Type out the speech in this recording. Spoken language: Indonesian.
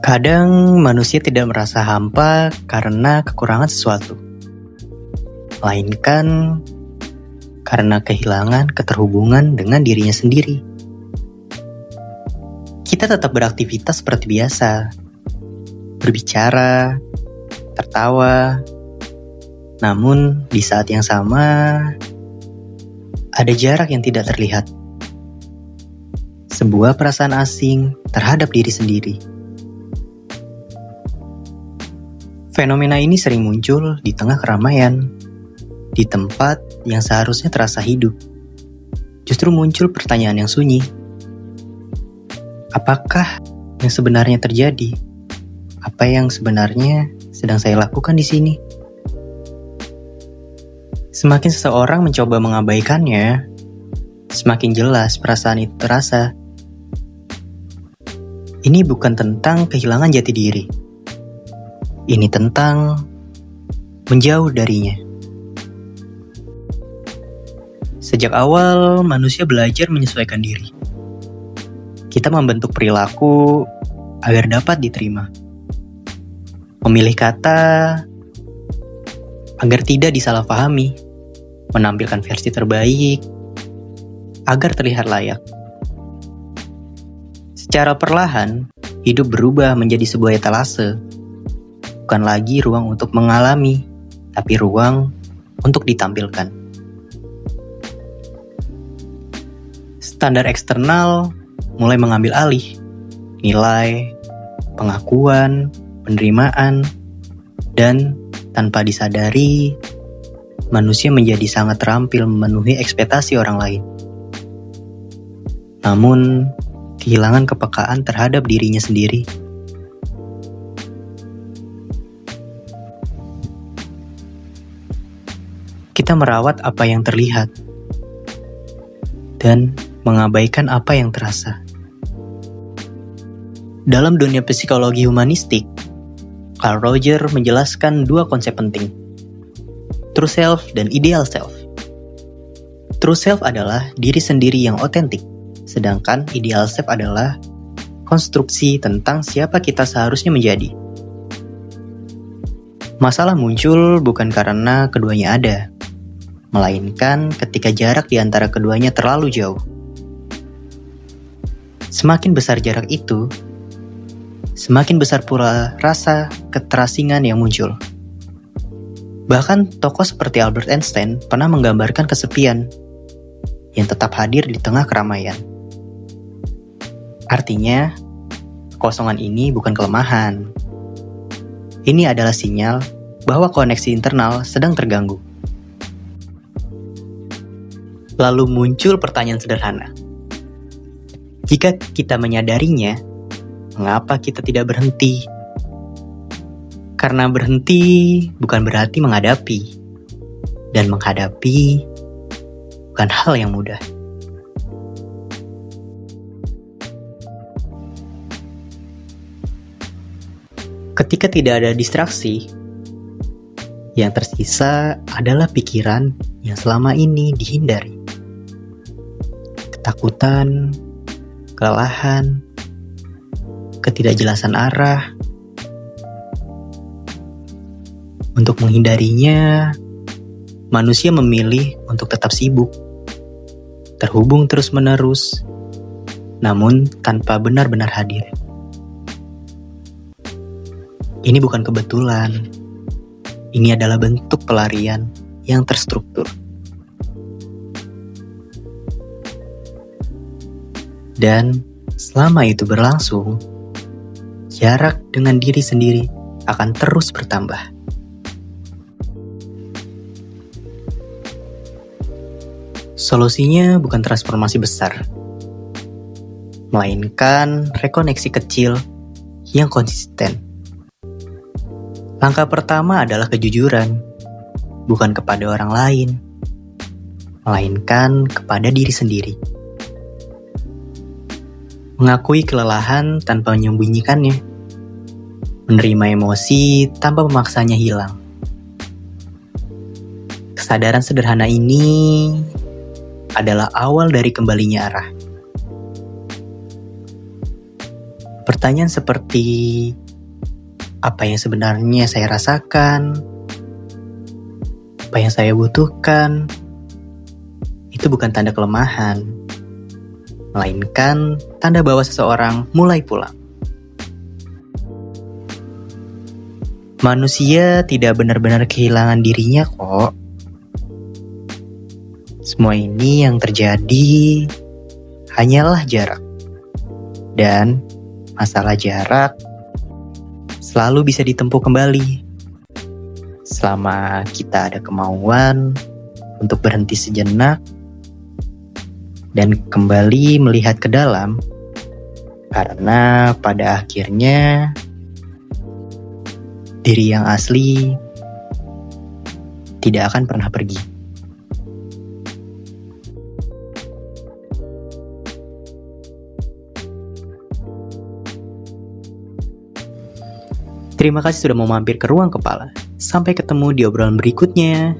Kadang manusia tidak merasa hampa karena kekurangan sesuatu, melainkan karena kehilangan keterhubungan dengan dirinya sendiri. Kita tetap beraktivitas seperti biasa, berbicara, tertawa, namun di saat yang sama ada jarak yang tidak terlihat. Sebuah perasaan asing terhadap diri sendiri. Fenomena ini sering muncul di tengah keramaian, di tempat yang seharusnya terasa hidup. Justru muncul pertanyaan yang sunyi. Apakah yang sebenarnya terjadi? Apa yang sebenarnya sedang saya lakukan di sini? Semakin seseorang mencoba mengabaikannya, semakin jelas perasaan itu terasa. Ini bukan tentang kehilangan jati diri. Ini tentang menjauh darinya. Sejak awal, manusia belajar menyesuaikan diri. Kita membentuk perilaku agar dapat diterima. Memilih kata agar tidak disalahpahami. Menampilkan versi terbaik agar terlihat layak. Secara perlahan, hidup berubah menjadi sebuah etalase. Bukan lagi ruang untuk mengalami, tapi ruang untuk ditampilkan. Standar eksternal mulai mengambil alih. Nilai, pengakuan, penerimaan, dan tanpa disadari, manusia menjadi sangat terampil memenuhi ekspektasi orang lain. Namun, kehilangan kepekaan terhadap dirinya sendiri. Kita merawat apa yang terlihat dan mengabaikan apa yang terasa. Dalam dunia psikologi humanistik, Carl Rogers menjelaskan dua konsep penting, true self dan ideal self. True self adalah diri sendiri yang otentik, sedangkan ideal self adalah konstruksi tentang siapa kita seharusnya menjadi. Masalah muncul bukan karena keduanya ada, melainkan ketika jarak di antara keduanya terlalu jauh. Semakin besar jarak itu, semakin besar pula rasa keterasingan yang muncul. Bahkan tokoh seperti Albert Einstein pernah menggambarkan kesepian yang tetap hadir di tengah keramaian. Artinya, kekosongan ini bukan kelemahan. Ini adalah sinyal bahwa koneksi internal sedang terganggu. Lalu muncul pertanyaan sederhana. Jika kita menyadarinya, mengapa kita tidak berhenti? Karena berhenti bukan berarti menghadapi. Dan menghadapi bukan hal yang mudah. Ketika tidak ada distraksi, yang tersisa adalah pikiran yang selama ini dihindari. Ketakutan, kelelahan, ketidakjelasan arah. Untuk menghindarinya, manusia memilih untuk tetap sibuk, terhubung terus-menerus, namun tanpa benar-benar hadir. Ini bukan kebetulan. Ini adalah bentuk pelarian yang terstruktur. Dan selama itu berlangsung, jarak dengan diri sendiri akan terus bertambah. Solusinya bukan transformasi besar, melainkan rekoneksi kecil yang konsisten. Langkah pertama adalah kejujuran, bukan kepada orang lain, melainkan kepada diri sendiri. Mengakui kelelahan tanpa menyembunyikannya, menerima emosi tanpa memaksanya hilang. Kesadaran sederhana ini adalah awal dari kembalinya arah. Pertanyaan seperti apa yang sebenarnya saya rasakan, apa yang saya butuhkan, itu bukan tanda kelemahan, melainkan tanda bahwa seseorang mulai pulang. Manusia tidak benar-benar kehilangan dirinya kok. Semua ini yang terjadi hanyalah jarak. Dan masalah jarak selalu bisa ditempuh kembali. Selama kita ada kemauan untuk berhenti sejenak dan kembali melihat ke dalam, karena pada akhirnya diri yang asli tidak akan pernah pergi. Terima kasih sudah mau mampir ke Ruang Kepala. Sampai ketemu di obrolan berikutnya.